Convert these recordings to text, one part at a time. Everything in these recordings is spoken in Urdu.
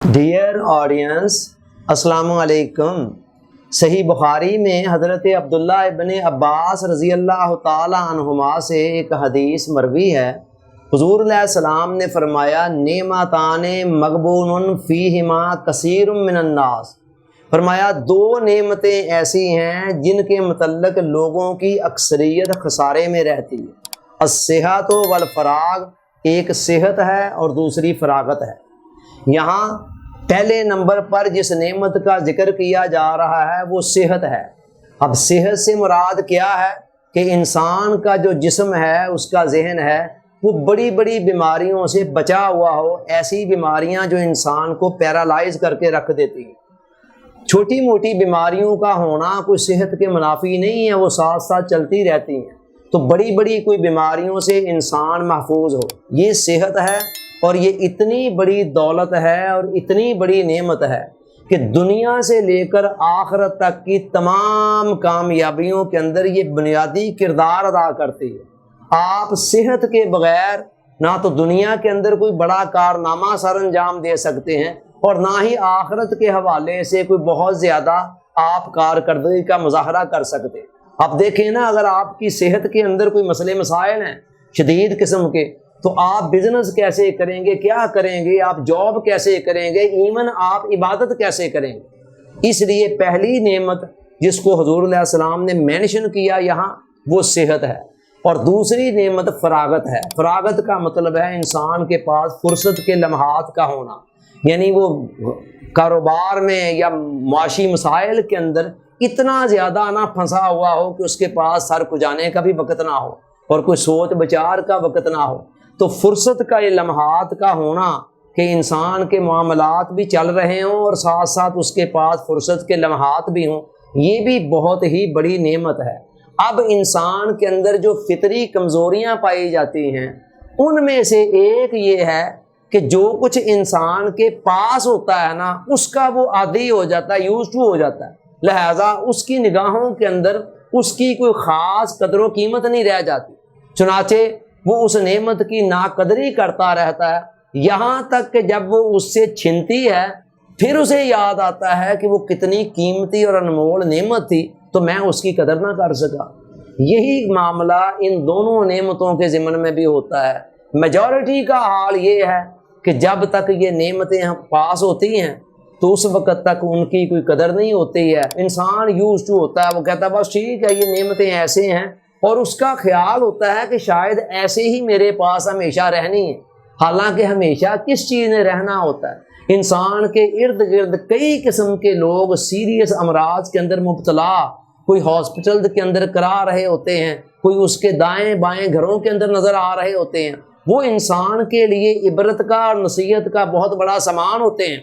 ڈیئر آڈینس، السلام علیکم۔ صحیح بخاری میں حضرت عبداللہ ابن عباس رضی اللہ تعالی عنہما سے ایک حدیث مروی ہے۔ حضور علیہ السلام نے فرمایا، نعمتان مغبون فیہما کثیر من الناس۔ فرمایا دو نعمتیں ایسی ہیں جن کے متعلق لوگوں کی اکثریت خسارے میں رہتی ہے۔ الصحت والفراغ، ایک صحت ہے اور دوسری فراغت ہے۔ یہاں پہلے نمبر پر جس نعمت کا ذکر کیا جا رہا ہے وہ صحت ہے۔ اب صحت سے مراد کیا ہے کہ انسان کا جو جسم ہے، اس کا ذہن ہے، وہ بڑی بڑی بیماریوں سے بچا ہوا ہو، ایسی بیماریاں جو انسان کو پیرالائز کر کے رکھ دیتی ہیں۔ چھوٹی موٹی بیماریوں کا ہونا کوئی صحت کے منافی نہیں ہے، وہ ساتھ ساتھ چلتی رہتی ہیں، تو بڑی بڑی کوئی بیماریوں سے انسان محفوظ ہو، یہ صحت ہے۔ اور یہ اتنی بڑی دولت ہے اور اتنی بڑی نعمت ہے کہ دنیا سے لے کر آخرت تک کی تمام کامیابیوں کے اندر یہ بنیادی کردار ادا کرتی ہے۔ آپ صحت کے بغیر نہ تو دنیا کے اندر کوئی بڑا کارنامہ سر انجام دے سکتے ہیں اور نہ ہی آخرت کے حوالے سے کوئی بہت زیادہ آپ کارکردگی کا مظاہرہ کر سکتے۔ اب دیکھیں نا، اگر آپ کی صحت کے اندر کوئی مسئلے مسائل ہیں شدید قسم کے، تو آپ بزنس کیسے کریں گے، کیا کریں گے، آپ جاب کیسے کریں گے، ایون آپ عبادت کیسے کریں گے۔ اس لیے پہلی نعمت جس کو حضور علیہ السلام نے مینشن کیا یہاں، وہ صحت ہے، اور دوسری نعمت فراغت ہے۔ فراغت کا مطلب ہے انسان کے پاس فرصت کے لمحات کا ہونا، یعنی وہ کاروبار میں یا معاشی مسائل کے اندر اتنا زیادہ نہ پھنسا ہوا ہو کہ اس کے پاس سر کھجانے کا بھی وقت نہ ہو اور کوئی سوچ بچار کا وقت نہ ہو۔ تو فرصت کا یہ لمحات کا ہونا کہ انسان کے معاملات بھی چل رہے ہوں اور ساتھ ساتھ اس کے پاس فرصت کے لمحات بھی ہوں، یہ بھی بہت ہی بڑی نعمت ہے۔ اب انسان کے اندر جو فطری کمزوریاں پائی جاتی ہیں، ان میں سے ایک یہ ہے کہ جو کچھ انسان کے پاس ہوتا ہے نا، اس کا وہ عادی ہو جاتا ہے، یوز ٹو ہو جاتا ہے، لہذا اس کی نگاہوں کے اندر اس کی کوئی خاص قدر و قیمت نہیں رہ جاتی، چنانچہ وہ اس نعمت کی ناقدری کرتا رہتا ہے، یہاں تک کہ جب وہ اس سے چھنتی ہے پھر اسے یاد آتا ہے کہ وہ کتنی قیمتی اور انمول نعمت تھی، تو میں اس کی قدر نہ کر سکا۔ یہی معاملہ ان دونوں نعمتوں کے ضمن میں بھی ہوتا ہے۔ میجورٹی کا حال یہ ہے کہ جب تک یہ نعمتیں پاس ہوتی ہیں تو اس وقت تک ان کی کوئی قدر نہیں ہوتی ہے، انسان یوز ٹو ہوتا ہے، وہ کہتا ہے بس ٹھیک ہے، یہ نعمتیں ایسے ہیں، اور اس کا خیال ہوتا ہے کہ شاید ایسے ہی میرے پاس ہمیشہ رہنی ہے، حالانکہ ہمیشہ کس چیز نے رہنا ہوتا ہے۔ انسان کے ارد گرد کئی قسم کے لوگ سیریس امراض کے اندر مبتلا، کوئی ہاسپٹل کے اندر کرا رہے ہوتے ہیں، کوئی اس کے دائیں بائیں گھروں کے اندر نظر آ رہے ہوتے ہیں، وہ انسان کے لیے عبرت کا اور نصیحت کا بہت بڑا سامان ہوتے ہیں،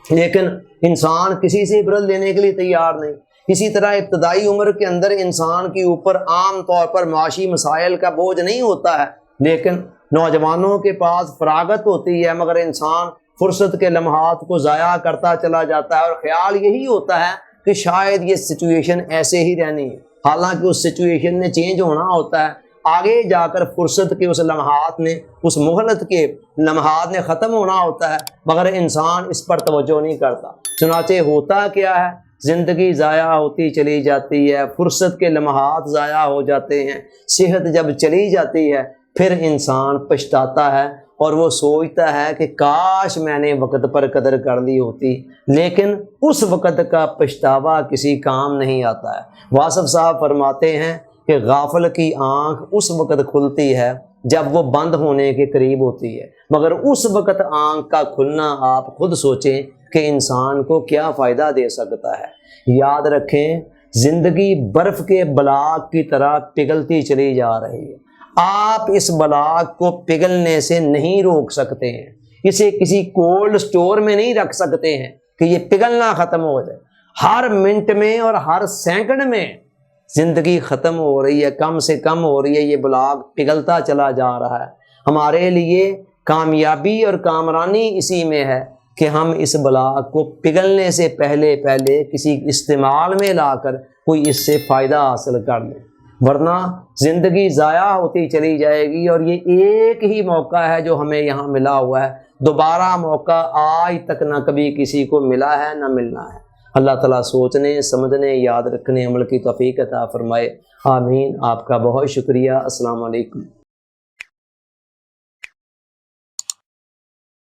لیکن انسان کسی سے عبرت لینے کے لیے تیار نہیں۔ اسی طرح ابتدائی عمر کے اندر انسان کے اوپر عام طور پر معاشی مسائل کا بوجھ نہیں ہوتا ہے، لیکن نوجوانوں کے پاس فراغت ہوتی ہے، مگر انسان فرصت کے لمحات کو ضائع کرتا چلا جاتا ہے اور خیال یہی ہوتا ہے کہ شاید یہ سچویشن ایسے ہی رہنی ہے، حالانکہ اس سچویشن نے چینج ہونا ہوتا ہے، آگے جا کر فرصت کے اس لمحات نے، اس مہلت کے لمحات نے ختم ہونا ہوتا ہے، مگر انسان اس پر توجہ نہیں کرتا۔ چنانچہ ہوتا کیا ہے، زندگی ضائع ہوتی چلی جاتی ہے، فرصت کے لمحات ضائع ہو جاتے ہیں، صحت جب چلی جاتی ہے پھر انسان پچھتاتا ہے اور وہ سوچتا ہے کہ کاش میں نے وقت پر قدر کر لی ہوتی، لیکن اس وقت کا پچھتاوا کسی کام نہیں آتا ہے۔ واصف صاحب فرماتے ہیں کہ غافل کی آنکھ اس وقت کھلتی ہے جب وہ بند ہونے کے قریب ہوتی ہے، مگر اس وقت آنکھ کا کھلنا آپ خود سوچیں کہ انسان کو کیا فائدہ دے سکتا ہے۔ یاد رکھیں، زندگی برف کے بلاک کی طرح پگھلتی چلی جا رہی ہے، آپ اس بلاک کو پگھلنے سے نہیں روک سکتے ہیں، اسے کسی کولڈ سٹور میں نہیں رکھ سکتے ہیں کہ یہ پگھلنا ختم ہو جائے۔ ہر منٹ میں اور ہر سیکنڈ میں زندگی ختم ہو رہی ہے، کم سے کم ہو رہی ہے، یہ بلاک پگھلتا چلا جا رہا ہے۔ ہمارے لیے کامیابی اور کامرانی اسی میں ہے کہ ہم اس بلاک کو پگھلنے سے پہلے کسی استعمال میں لا کر کوئی اس سے فائدہ حاصل کر لیں۔ ورنہ زندگی ضائع ہوتی چلی جائے گی، اور یہ ایک ہی موقع ہے جو ہمیں یہاں ملا ہوا ہے، دوبارہ موقع آج تک نہ کبھی کسی کو ملا ہے نہ ملنا ہے۔ اللہ تعالیٰ سوچنے، سمجھنے، یاد رکھنے، عمل کی توفیق عطا فرمائے، آمین۔ آپ کا بہت شکریہ۔ السلام علیکم۔